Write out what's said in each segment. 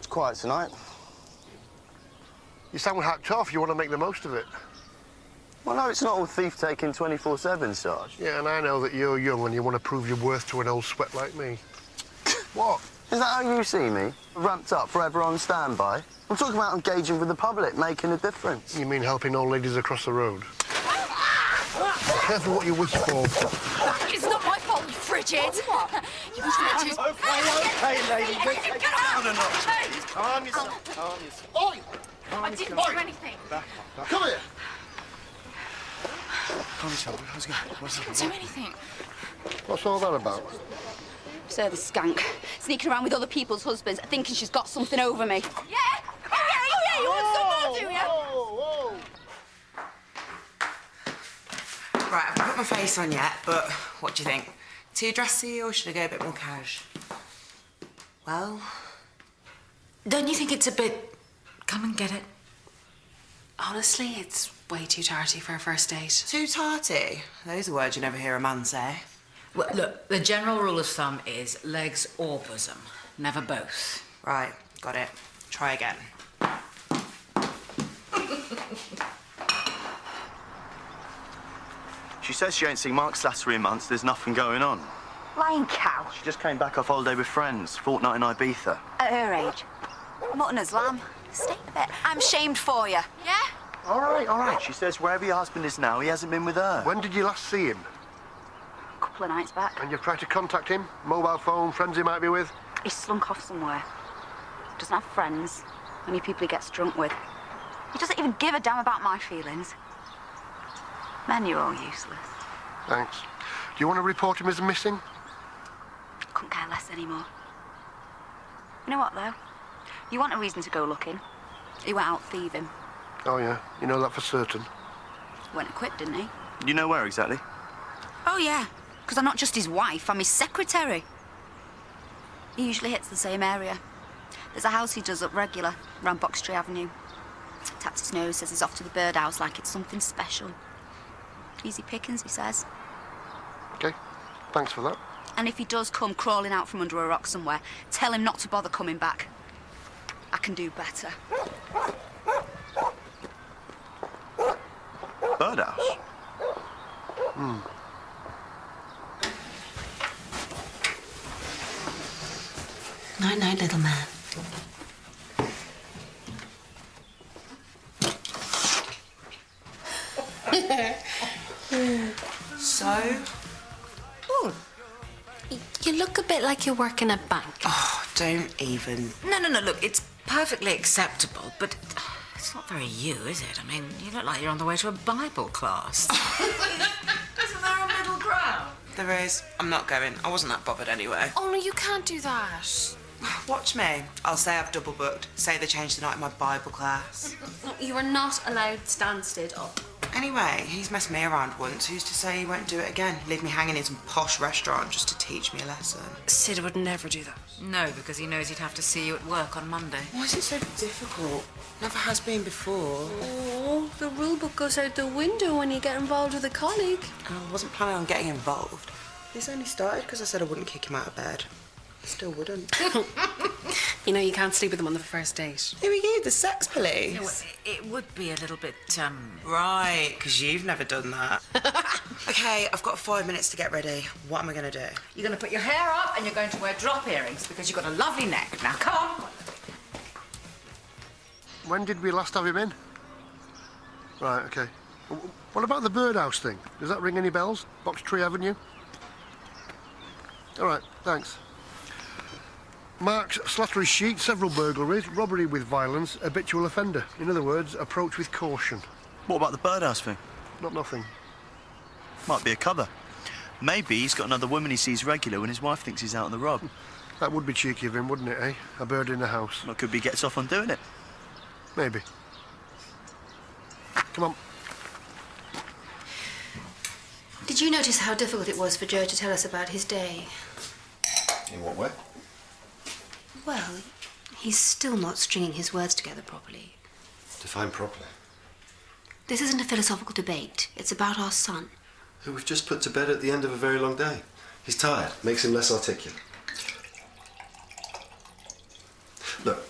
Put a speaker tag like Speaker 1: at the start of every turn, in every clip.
Speaker 1: quiet tonight.
Speaker 2: You sound hacked off. You want to make the most of it.
Speaker 1: Well, no, it's not all thief-taking 24/7, Sarge.
Speaker 2: Yeah, and I know that you're young and you want to prove your worth to an old sweat like me. What?
Speaker 1: Is that how you see me? Ramped up, forever on standby? I'm talking about engaging with the public, making a difference.
Speaker 2: You mean helping old ladies across the road? Careful what you wish for.
Speaker 3: It's not my fault, you frigid. You must have just...
Speaker 1: Okay, lady.
Speaker 3: Get out!
Speaker 1: Calm yourself. Calm yourself.
Speaker 2: Oi!
Speaker 3: I didn't do anything.
Speaker 2: Come here.
Speaker 1: Calm yourself. How's it going? What's
Speaker 3: I didn't do anything.
Speaker 2: What's all that about?
Speaker 4: So the skank, sneaking around with other people's husbands, thinking she's got something over me.
Speaker 3: Yeah? Oh, yeah, you want some more, do you?
Speaker 2: Whoa, whoa.
Speaker 5: Right, I haven't put my face on yet, but what do you think? Too dressy or should I go a bit more cash? Well,
Speaker 6: Don't you think it's a bit... Come and get it? Honestly, it's way too tarty for a first date.
Speaker 5: too tarty. Those are words you never hear a man say.
Speaker 6: Well, look, the general rule of thumb is legs or bosom, never both.
Speaker 5: Right, got it. Try again.
Speaker 1: She says she ain't seen Mark Slattery in months. There's nothing going on.
Speaker 4: Lying cow.
Speaker 1: She just came back off holiday with friends, fortnight in Ibiza.
Speaker 4: At her age. Mutton as lamb. Stay a bit. I'm shamed for you.
Speaker 3: Yeah?
Speaker 1: All right. She says wherever your husband is now, he hasn't been with her.
Speaker 2: When did you last see him?
Speaker 4: A couple of nights back.
Speaker 2: And you've tried to contact him? Mobile phone, friends he might be with?
Speaker 4: He's slunk off somewhere. Doesn't have friends. Only people he gets drunk with. He doesn't even give a damn about my feelings. Men, you're all useless.
Speaker 2: Thanks. Do you want to report him as missing?
Speaker 4: Couldn't care less anymore. You know what, though? You want a reason to go looking. He went out thieving.
Speaker 2: Oh, yeah. You know that for certain.
Speaker 4: Went and quit, didn't he?
Speaker 1: You know where exactly?
Speaker 4: Oh, yeah. Because I'm not just his wife, I'm his secretary. He usually hits the same area. There's a house he does up regular, round Box Tree Avenue. Taps his nose, says he's off to the birdhouse like it's something special. Easy pickings, he says.
Speaker 2: OK. Thanks for that.
Speaker 4: And if he does come crawling out from under a rock somewhere, tell him not to bother coming back. I can do better.
Speaker 1: Birdhouse?
Speaker 6: Night-night, little man.
Speaker 5: So?
Speaker 6: You look a bit like you work in a bank.
Speaker 5: Oh, don't even.
Speaker 6: No, look, it's perfectly acceptable, but it's not very you, is it? I mean, you look like you're on the way to a Bible class. Isn't there a middle ground?
Speaker 5: There is. I'm not going. I wasn't that bothered anyway.
Speaker 6: Oh, no, you can't do that.
Speaker 5: Watch me. I'll say I've double booked. Say they changed the night in my Bible class.
Speaker 6: You are not allowed Stansted up.
Speaker 5: Anyway, he's messed me around once. Who's to say he won't do it again? Leave me hanging in some posh restaurant just to teach me a lesson.
Speaker 6: Sid would never do that. No, because he knows he'd have to see you at work on Monday.
Speaker 5: Why is it so difficult? Never has been before.
Speaker 7: Oh, the rule book goes out the window when you get involved with a colleague.
Speaker 5: I wasn't planning on getting involved. This only started because I said I wouldn't kick him out of bed. Still wouldn't.
Speaker 7: You know, you can't sleep with them on the first date.
Speaker 5: Who are you, the sex police?
Speaker 6: It would be a little bit,
Speaker 5: Right, because you've never done that. OK, I've got 5 minutes to get ready. What am I going to do?
Speaker 6: You're going to put your hair up and you're going to wear drop earrings because you've got a lovely neck. Now, come on.
Speaker 2: When did we last have him in? Right, OK. What about the birdhouse thing? Does that ring any bells? Box Tree Avenue? All right, thanks. Mark's Slattery sheet, several burglaries, robbery with violence, habitual offender. In other words, approach with caution.
Speaker 1: What about the birdhouse thing?
Speaker 2: Not nothing.
Speaker 1: Might be a cover. Maybe he's got another woman he sees regular when his wife thinks he's out on the rub.
Speaker 2: That would be cheeky of him, wouldn't it, eh? A bird in the house.
Speaker 1: Well, could be he gets off on doing it.
Speaker 2: Maybe. Come on.
Speaker 7: Did you notice how difficult it was for Joe to tell us about his day?
Speaker 8: In what way?
Speaker 7: Well, he's still not stringing his words together properly.
Speaker 8: Define properly.
Speaker 7: This isn't a philosophical debate. It's about our son.
Speaker 8: Who we've just put to bed at the end of a very long day. He's tired. Makes him less articulate. Look,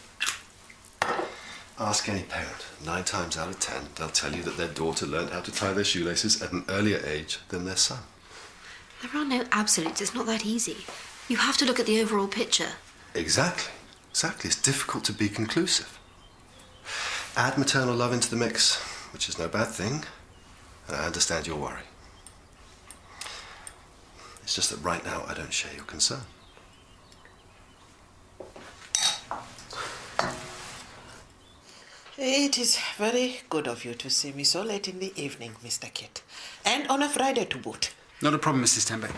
Speaker 8: Ask any parent. 9 times out of 10, they'll tell you that their daughter learned how to tie their shoelaces at an earlier age than their son.
Speaker 7: There are no absolutes. It's not that easy. You have to look at the overall picture.
Speaker 8: Exactly. Exactly. It's difficult to be conclusive. Add maternal love into the mix, which is no bad thing, and I understand your worry. It's just that right now I don't share your concern.
Speaker 9: It is very good of you to see me so late in the evening, Mr. Kit. And on a Friday to boot.
Speaker 10: Not a problem, Mrs. Tembe.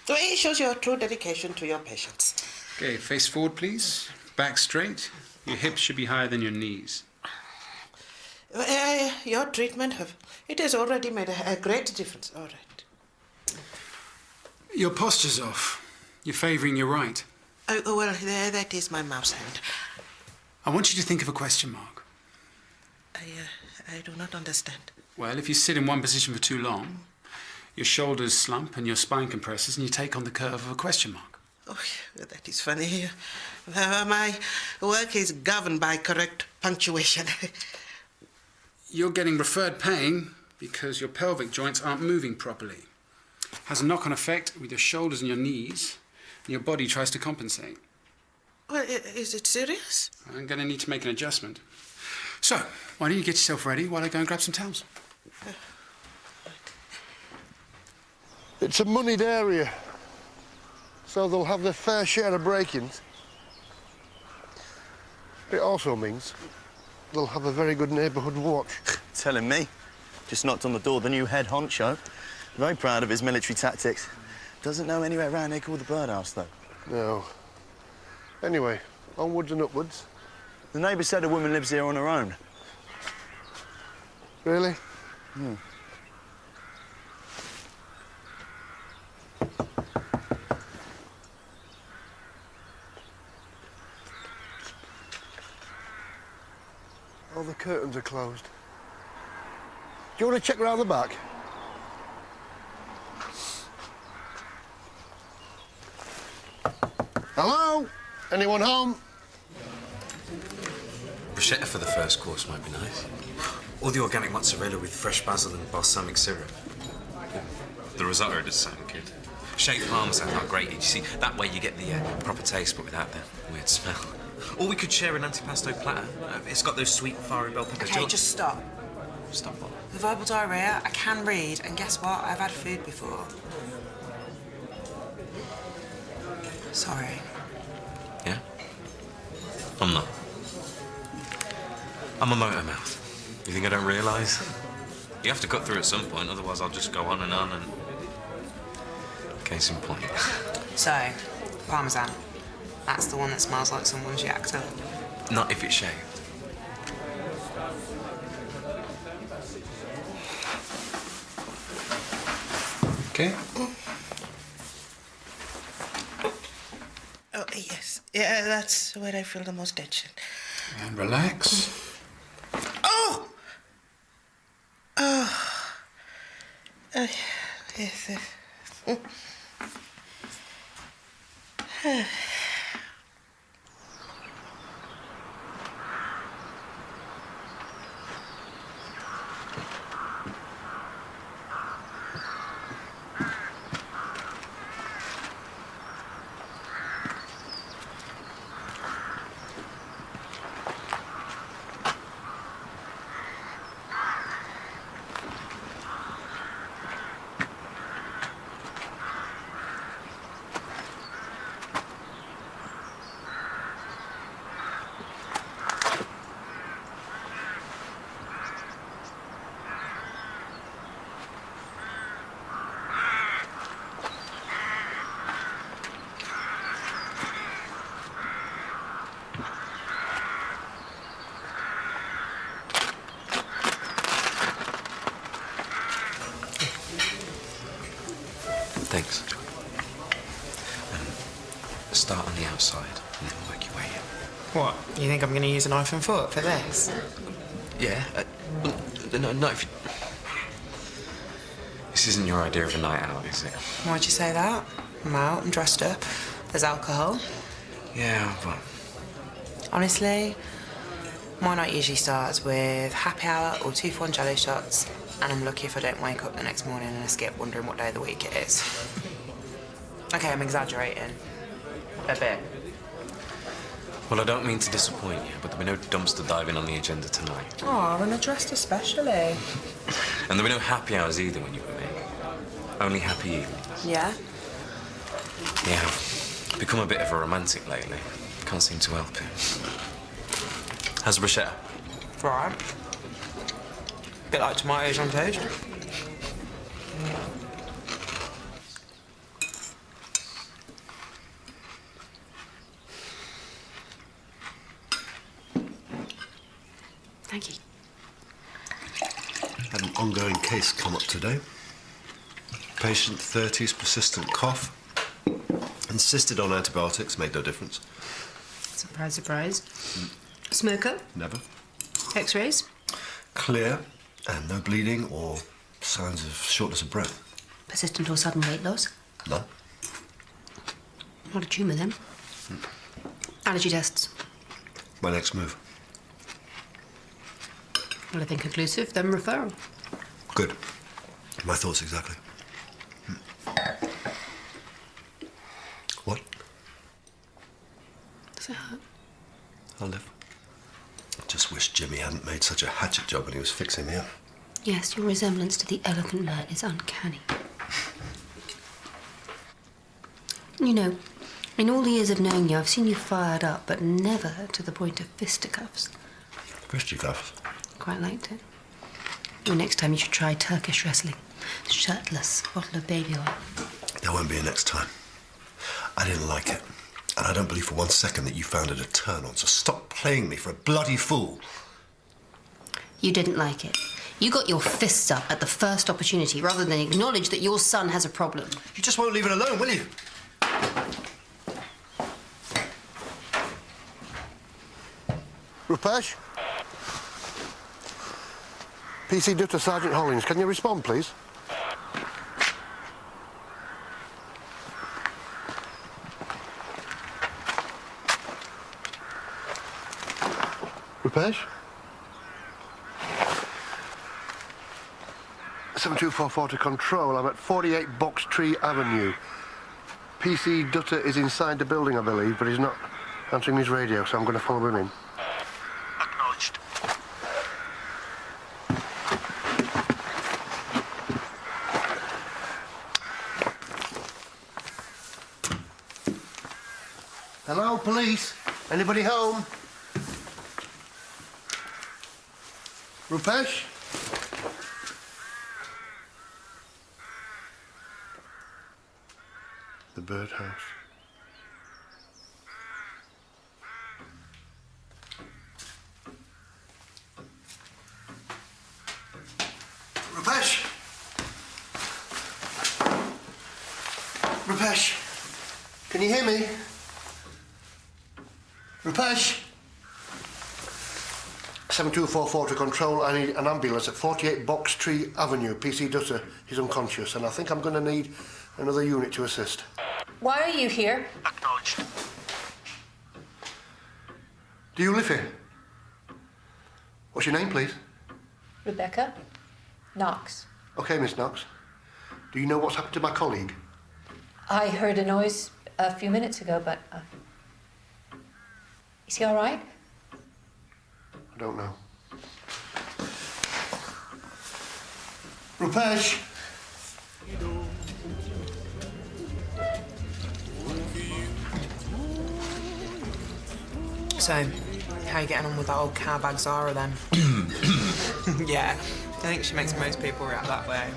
Speaker 9: So it shows your true dedication to your patients.
Speaker 10: Okay, face forward, please. Back straight. Your hips should be higher than your knees.
Speaker 9: Your treatment, it has already made a great difference. All right.
Speaker 10: Your posture's off. You're favouring your right.
Speaker 9: Oh, well, that is my mouse hand.
Speaker 10: I want you to think of a question mark.
Speaker 9: I do not understand.
Speaker 10: Well, if you sit in one position for too long, your shoulders slump and your spine compresses and you take on the curve of a question mark.
Speaker 9: Oh, that is funny. My work is governed by correct punctuation.
Speaker 10: You're getting referred pain because your pelvic joints aren't moving properly. Has a knock-on effect with your shoulders and your knees, and your body tries to compensate.
Speaker 9: Well, is it serious?
Speaker 10: I'm going to need to make an adjustment. So, why don't you get yourself ready while I go and grab some towels?
Speaker 2: It's a moneyed area, so they'll have their fair share of break-ins. It also means they'll have a very good neighbourhood watch.
Speaker 1: Telling me. Just knocked on the door, the new head honcho. Very proud of his military tactics. Doesn't know anywhere around here called the Birdhouse, though.
Speaker 2: No. Anyway, onwards and upwards.
Speaker 1: The neighbour said a woman lives here on her own.
Speaker 2: Really?
Speaker 1: Hmm.
Speaker 2: Oh, the curtains are closed. Do you want to check round the back? Hello? Anyone home?
Speaker 11: Bruschetta for the first course might be nice. Or the organic mozzarella with fresh basil and balsamic syrup.
Speaker 12: The risotto does sound good. Shaved parmesan, not grated. You see, that way you get the proper taste, but without the weird smell. Or we could share an antipasto platter. It's got those sweet fiery bell peppers.
Speaker 5: Okay, just stop.
Speaker 12: Stop what?
Speaker 5: The verbal diarrhea, I can read, and guess what? I've had food before. Sorry.
Speaker 12: Yeah? I'm not. I'm a motor mouth. You think I don't realise? You have to cut through at some point, otherwise I'll just go on and... Case in point.
Speaker 5: So, parmesan. That's the one that smells like someone's yacked up.
Speaker 12: Not if it's shaved. Okay.
Speaker 9: Oh, yes. Yeah, that's where I feel the most tension.
Speaker 10: And relax.
Speaker 9: Oh! Oh. Yes, yes.
Speaker 12: Thanks. Start on the outside and then work your way in.
Speaker 5: What? You think I'm going to use a knife and fork for this?
Speaker 12: Yeah. No, if you... This isn't your idea of a night out, is it?
Speaker 5: Why'd you say that? I'm out, I'm dressed up. There's alcohol.
Speaker 12: Yeah, but...
Speaker 5: Honestly, My night usually starts with happy hour or 2 for 1 jello shots, and I'm lucky if I don't wake up the next morning in a skip wondering what day of the week it is. Okay, I'm exaggerating. A bit.
Speaker 12: Well, I don't mean to disappoint you, but there'll be no dumpster diving on the agenda tonight.
Speaker 5: Oh, and addressed especially.
Speaker 12: And there'll be no happy hours either when you're with me. Only happy evenings.
Speaker 5: Yeah?
Speaker 12: Yeah, I've become a bit of a romantic lately. Can't seem to help it. How's the bruschetta?
Speaker 5: Right. Bit like tomatoes on toast.
Speaker 7: Thank you.
Speaker 8: Had an ongoing case come up today. Patient, 30s, persistent cough. Insisted on antibiotics, made no difference.
Speaker 7: Surprise, surprise. Smoker?
Speaker 8: Never.
Speaker 7: X-rays?
Speaker 8: Clear, and no bleeding or signs of shortness of breath.
Speaker 7: Persistent or sudden weight loss?
Speaker 8: None.
Speaker 7: Not a tumour, then. Allergy tests?
Speaker 8: My next move.
Speaker 7: Well, if inconclusive, then referral.
Speaker 8: Good. My thoughts exactly. What?
Speaker 7: Does it hurt?
Speaker 8: I'll live. Just wish Jimmy hadn't made such a hatchet job when he was fixing me up.
Speaker 7: Yes, your resemblance to the Elephant Man is uncanny. You know, in all the years of knowing you, I've seen you fired up, but never to the point of fisticuffs.
Speaker 8: Fisticuffs?
Speaker 7: Quite liked it. Well, next time you should try Turkish wrestling. Shirtless, bottle of baby oil.
Speaker 8: There won't be a next time. I didn't like it. And I don't believe for one second that you found it a turn-on, so stop playing me for a bloody fool.
Speaker 7: You didn't like it. You got your fists up at the first opportunity rather than acknowledge that your son has a problem.
Speaker 8: You just won't leave it alone, will you?
Speaker 2: Rupesh? PC Dutta, Sergeant Hollins. Can you respond, please? Rupesh? 7244 to control. I'm at 48 Box Tree Avenue. PC Dutta is inside the building, I believe, but he's not answering his radio, so I'm going to follow him in.
Speaker 1: Acknowledged.
Speaker 2: Hello, police? Anybody home? Rupesh? The birdhouse. Rupesh? Rupesh? Can you hear me? Rupesh? 7244 to control. I need an ambulance at 48 Box Tree Avenue. PC Dutta, he's unconscious, and I think I'm going to need another unit to assist.
Speaker 3: Why are you here?
Speaker 1: Acknowledged.
Speaker 2: Do you live here? What's your name, please?
Speaker 3: Rebecca Knox.
Speaker 2: OK, Miss Knox. Do you know what's happened to my colleague?
Speaker 3: I heard a noise a few minutes ago, but... is he all right?
Speaker 2: I don't know. Rupesh!
Speaker 5: So, how you getting on with that old cowbag Zara then? Yeah, I think she makes most people react that way.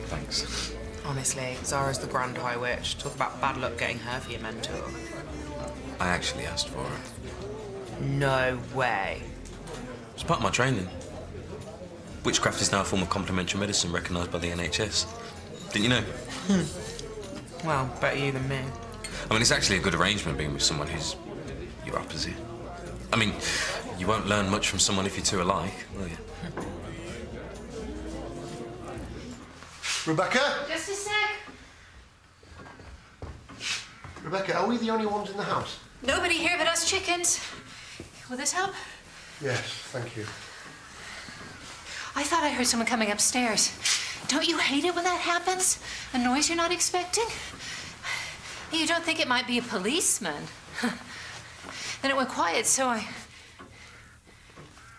Speaker 12: Thanks.
Speaker 5: Honestly, Zara's the grand high witch. Talk about bad luck getting her for your mentor.
Speaker 12: I actually asked for it.
Speaker 5: No way.
Speaker 12: It's part of my training. Witchcraft is now a form of complementary medicine recognised by the NHS. Didn't you know?
Speaker 5: Well, better you than me.
Speaker 12: I mean, it's actually a good arrangement being with someone who's your opposite. I mean, you won't learn much from someone if you're two alike, will you?
Speaker 2: Rebecca?
Speaker 3: Just a sec.
Speaker 2: Rebecca, are we the only ones in the house?
Speaker 3: Nobody here but us chickens. Will this help?
Speaker 2: Yes, thank you.
Speaker 13: I thought I heard someone coming upstairs. Don't you hate it when that happens? A noise you're not expecting? You don't think it might be a policeman? Then it went quiet, so I...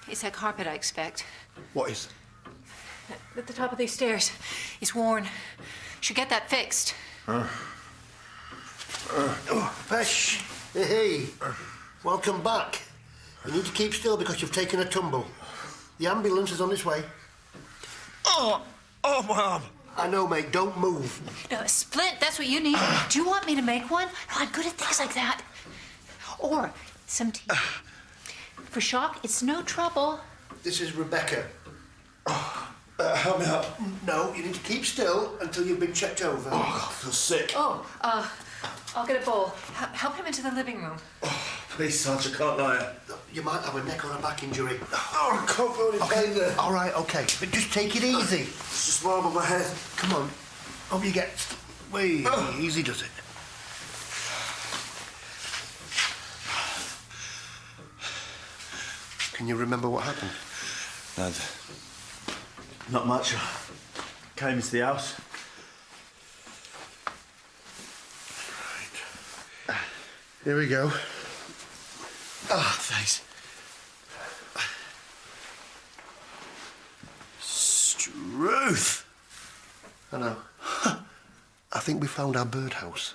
Speaker 13: It's that carpet, I expect.
Speaker 2: What is?
Speaker 13: At the top of these stairs. It's worn. Should get that fixed.
Speaker 14: Pesh, hey, welcome back. You need to keep still because you've taken a tumble. The ambulance is on its way.
Speaker 1: Oh, my arm.
Speaker 14: I know, mate, don't move.
Speaker 13: No, a splint, that's what you need. Do you want me to make one? No, I'm good at things like that. Or some tea. For shock, it's no trouble.
Speaker 14: This is Rebecca.
Speaker 2: Help me up.
Speaker 14: No, you need to keep still until you've been checked over.
Speaker 2: Oh, I feel sick.
Speaker 13: I'll get a bowl. Help him into the living room.
Speaker 2: Please, Sarge, I can't lie.
Speaker 14: You might have a neck or a back injury.
Speaker 2: Oh, I can't feel any pain there.
Speaker 14: All right, OK. But just take it easy.
Speaker 2: It's just warm on my head.
Speaker 14: Come on. Hope you get... Way easy does it. Can you remember what happened?
Speaker 1: No, not much. I came into the house.
Speaker 14: Right. Here we go.
Speaker 1: Oh, thanks. Struth!
Speaker 14: I know. I think we found our birdhouse.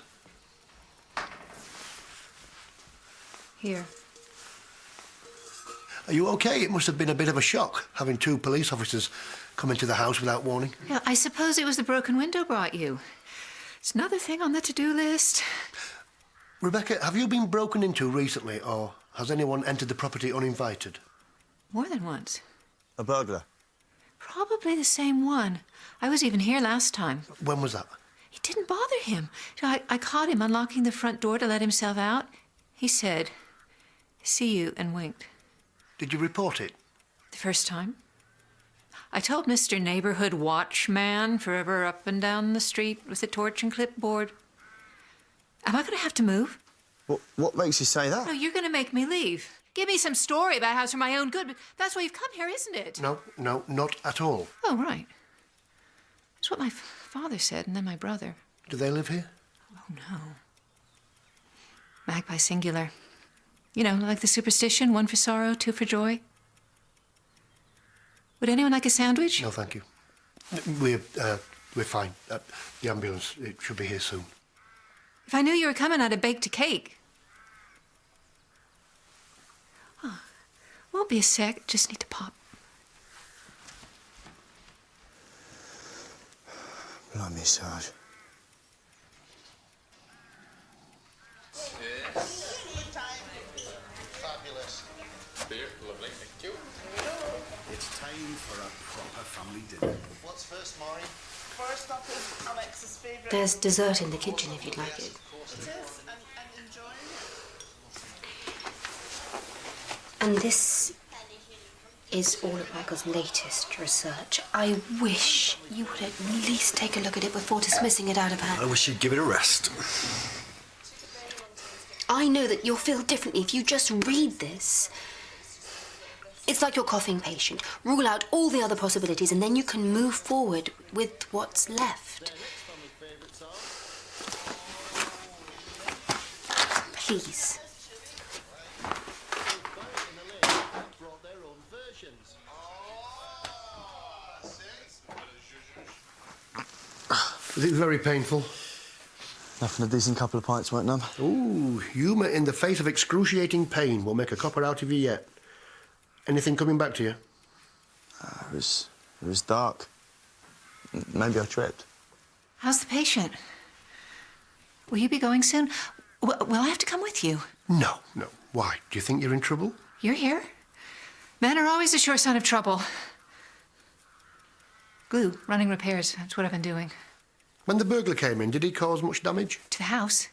Speaker 13: Here.
Speaker 14: Are you OK? It must have been a bit of a shock, having two police officers come into the house without warning.
Speaker 13: Yeah, I suppose it was the broken window brought you. It's another thing on the to-do list.
Speaker 14: Rebecca, have you been broken into recently, or has anyone entered the property uninvited?
Speaker 13: More than once.
Speaker 1: A burglar?
Speaker 13: Probably the same one. I was even here last time.
Speaker 14: When was that?
Speaker 13: It didn't bother him. I caught him unlocking the front door to let himself out. He said, "See you," and winked.
Speaker 14: Did you report it?
Speaker 13: The first time. I told Mr. Neighborhood Watchman, forever up and down the street with a torch and clipboard. Am I going to have to move?
Speaker 1: What makes you say that?
Speaker 13: No, you're going to make me leave. Give me some story about how it's for my own good, but that's why you've come here, isn't it?
Speaker 14: No, not at all.
Speaker 13: Oh, right. That's what my father said, and then my brother.
Speaker 14: Do they live here?
Speaker 13: Oh, no. Magpie singular. You know, like the superstition, one for sorrow, two for joy. Would anyone like a sandwich?
Speaker 14: No, thank you. We're fine. The ambulance, it should be here soon.
Speaker 13: If I knew you were coming, I'd have baked a cake. Oh, won't be a sec. Just need to pop.
Speaker 1: Blimey, Sarge.
Speaker 2: Fabulous.
Speaker 15: Beer, lovely, thank you.
Speaker 16: It's time for a proper family dinner.
Speaker 9: What's first, Maury?
Speaker 3: First up is Alex's favourite.
Speaker 7: There's dessert in the kitchen if you'd like it.
Speaker 3: It is, and enjoying it.
Speaker 7: And this is all of Michael's latest research. I wish you would at least take a look at it before dismissing it out of hand.
Speaker 8: I wish you'd give it a rest.
Speaker 7: I know that you'll feel differently if you just read this. It's like your coughing patient. Rule out all the other possibilities and then you can move forward with what's left. Please.
Speaker 14: Is it very painful?
Speaker 1: Nothing a decent couple of pints won't numb.
Speaker 14: Ooh, humour in the face of excruciating pain will make a copper out of you yet. Anything coming back to you?
Speaker 1: It was dark. Maybe I tripped.
Speaker 13: How's the patient? Will you be going soon? Will I have to come with you?
Speaker 14: No. Why? Do you think you're in trouble?
Speaker 13: You're here. Men are always a sure sign of trouble. Glue, running repairs. That's what I've been doing.
Speaker 14: When the burglar came in, did he cause much damage?
Speaker 13: To the house?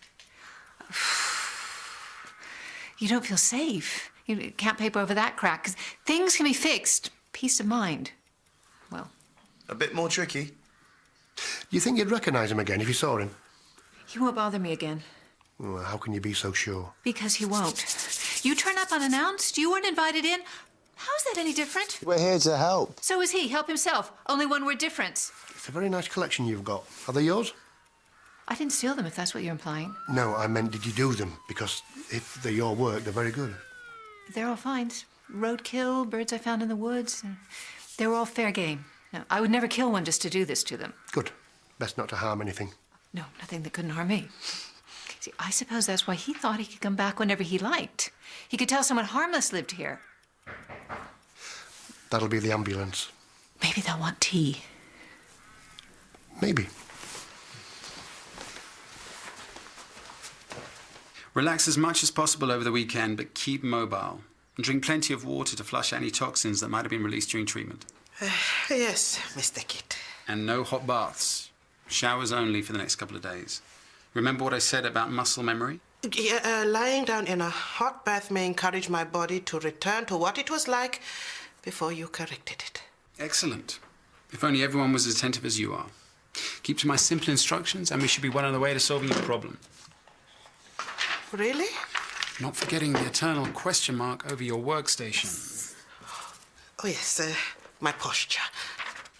Speaker 13: You don't feel safe. You can't paper over that crack, because things can be fixed. Peace of mind. Well.
Speaker 1: A bit more tricky.
Speaker 14: Do you think you'd recognise him again if you saw him?
Speaker 13: He won't bother me again.
Speaker 14: Well, how can you be so sure?
Speaker 13: Because he won't. You turn up unannounced, you weren't invited in. How's that any different?
Speaker 1: We're here to help.
Speaker 13: So is he. Help himself. Only one word difference.
Speaker 2: It's a very nice collection you've got. Are they yours?
Speaker 13: I didn't steal them, if that's what you're implying.
Speaker 2: No, I meant did you do them? Because if they're your work, they're very good.
Speaker 13: They're all finds. Roadkill, birds I found in the woods. And they were all fair game. No, I would never kill one just to do this to them.
Speaker 2: Good. Best not to harm anything.
Speaker 13: No, nothing that couldn't harm me. See, I suppose that's why he thought he could come back whenever he liked. He could tell someone harmless lived here.
Speaker 2: That'll be the ambulance.
Speaker 13: Maybe they'll want tea.
Speaker 2: Maybe.
Speaker 10: Relax as much as possible over the weekend, but keep mobile. And drink plenty of water to flush any toxins that might have been released during treatment.
Speaker 9: Yes, Mr. Kidd.
Speaker 10: And no hot baths. Showers only for the next couple of days. Remember what I said about muscle memory?
Speaker 9: Yeah, lying down in a hot bath may encourage my body to return to what it was like before you corrected it.
Speaker 10: Excellent. If only everyone was as attentive as you are. Keep to my simple instructions and we should be well on the way to solving your problem.
Speaker 9: Really?
Speaker 10: Not forgetting the eternal question mark over your workstation.
Speaker 9: Oh, yes, my posture.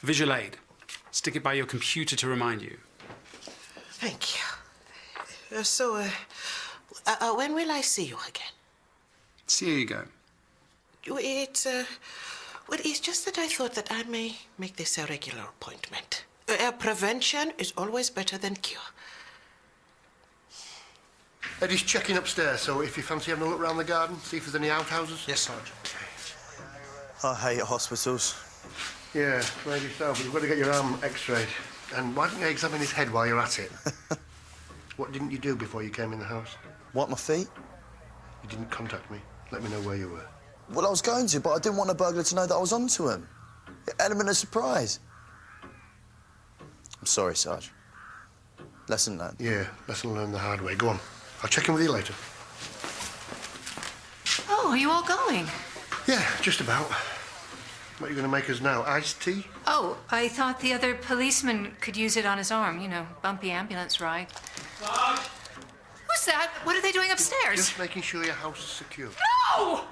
Speaker 10: Visual aid. Stick it by your computer to remind you.
Speaker 9: Thank you. When will I see you again?
Speaker 10: See how you go.
Speaker 9: It's just that I thought that I may make this a regular appointment. Prevention is always better than cure.
Speaker 2: Eddie's checking upstairs, so if you fancy having a look around the garden, see if there's any outhouses.
Speaker 11: Yes, Sarge.
Speaker 1: I hate hospitals.
Speaker 2: Yeah, maybe so, but you've got to get your arm x-rayed. And why don't you examine his head while you're at it? What didn't you do before you came in the house?
Speaker 1: What, my feet?
Speaker 2: You didn't contact me. Let me know where you were.
Speaker 1: Well, I was going to, but I didn't want a burglar to know that I was onto him. Element of surprise. I'm sorry, Sarge. Lesson learned.
Speaker 2: Yeah, lesson learned the hard way. Go on. I'll check in with you later.
Speaker 13: Oh, are you all going?
Speaker 2: Yeah, just about. What are you going to make us now? Iced tea?
Speaker 13: Oh, I thought the other policeman could use it on his arm. You know, bumpy ambulance ride.
Speaker 2: Sarge!
Speaker 13: Who's that? What are they doing upstairs?
Speaker 2: Just making sure your house is secure.
Speaker 13: No!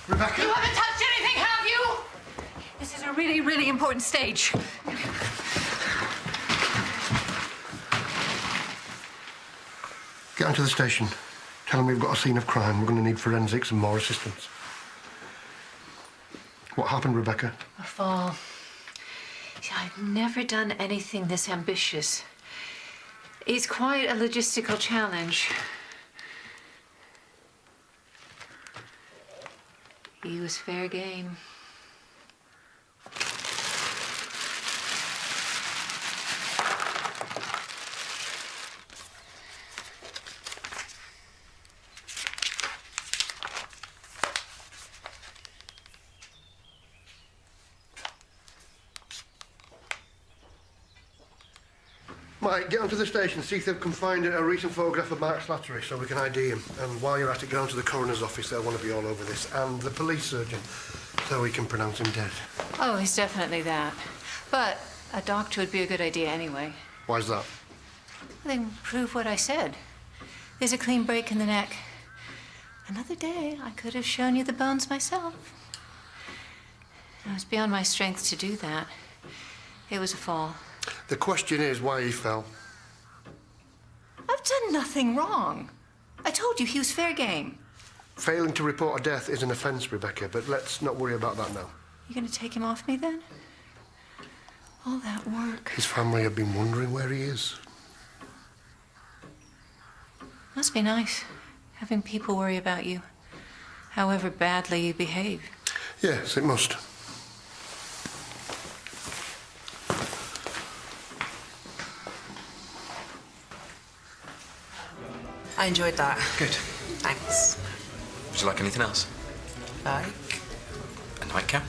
Speaker 2: Rebecca?
Speaker 13: You haven't touched anything, have you? This is a really, really important stage.
Speaker 2: Get onto the station. Tell them we've got a scene of crime. We're going to need forensics and more assistance. What happened, Rebecca?
Speaker 13: A fall. See, I've never done anything this ambitious. It's quite a logistical challenge. He was fair game.
Speaker 2: Mike, get onto the station, see if they can find a recent photograph of Mark Slattery so we can ID him. And while you're at it, go on to the coroner's office. They'll want to be all over this. And the police surgeon, so we can pronounce him dead.
Speaker 13: Oh, he's definitely that. But a doctor would be a good idea anyway.
Speaker 2: Why's that?
Speaker 13: Then prove what I said. There's a clean break in the neck. Another day, I could have shown you the bones myself. It was beyond my strength to do that. It was a fall.
Speaker 2: The question is why he fell.
Speaker 13: I've done nothing wrong. I told you he was fair game.
Speaker 2: Failing to report a death is an offence, Rebecca, but let's not worry about that now.
Speaker 13: You gonna take him off me then? All that work.
Speaker 2: His family have been wondering where he is.
Speaker 13: Must be nice, having people worry about you, however badly you behave.
Speaker 2: Yes, it must.
Speaker 5: I enjoyed that.
Speaker 12: Good.
Speaker 5: Thanks.
Speaker 12: Would you like anything else?
Speaker 5: Like?
Speaker 12: A nightcap?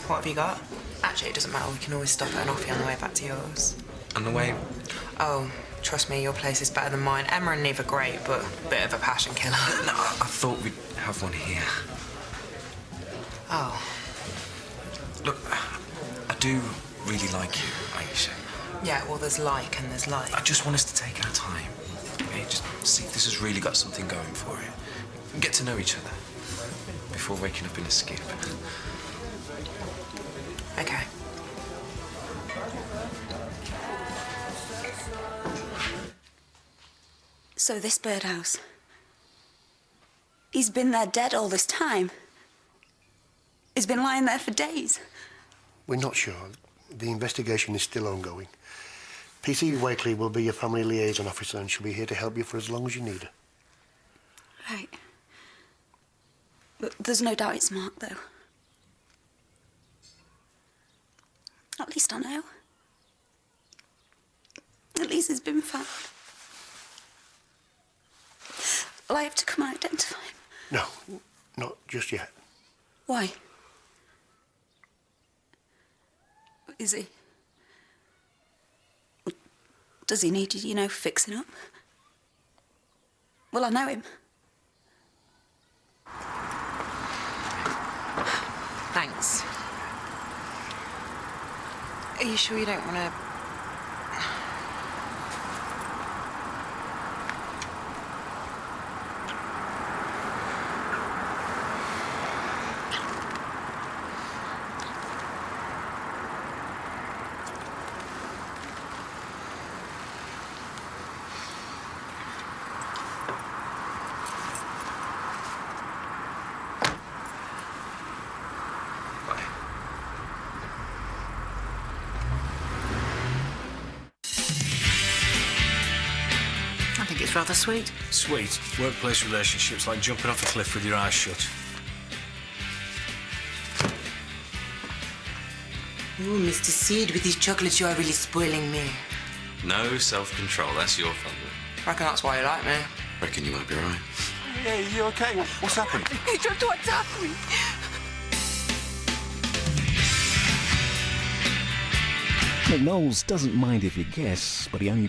Speaker 5: What have you got? Actually, it doesn't matter. We can always stop at an offie on the way back to yours.
Speaker 12: On the way?
Speaker 5: Oh, trust me, your place is better than mine. Emma and Neve are great, but a bit of a passion killer.
Speaker 12: No, I thought we'd have one here.
Speaker 5: Oh.
Speaker 12: Look, I do really like you, Aisha.
Speaker 5: Yeah, well, there's like and there's like.
Speaker 12: I just want us to take our time. Okay? Just see if this has really got something going for it. Get to know each other. before waking up in a skip.
Speaker 5: Okay.
Speaker 4: So this birdhouse. He's been there dead all this time. He's been lying there for days.
Speaker 2: We're not sure. The investigation is still ongoing. PC Wakely will be your family liaison officer and she'll be here to help you for as long as you need her.
Speaker 4: Right. But there's no doubt it's Mark, though. At least I know. At least he's been found. Will I have to come and identify him?
Speaker 2: No, not just yet.
Speaker 4: Why? Is he? Does he need, you know, fixing up? Will I know him?
Speaker 5: Thanks. Are you sure you don't want to...
Speaker 6: I think it's rather sweet.
Speaker 11: Sweet. Workplace relationships like jumping off a cliff with your eyes shut.
Speaker 9: Oh, Mr. Seed, with these chocolates, you are really spoiling me.
Speaker 12: No self-control, that's your fault.
Speaker 5: I reckon that's why you like me.
Speaker 12: Reckon you might be right.
Speaker 11: Hey, you okay? What's happened?
Speaker 3: He tried to attack me.
Speaker 17: Knowles doesn't mind if you guess, but he only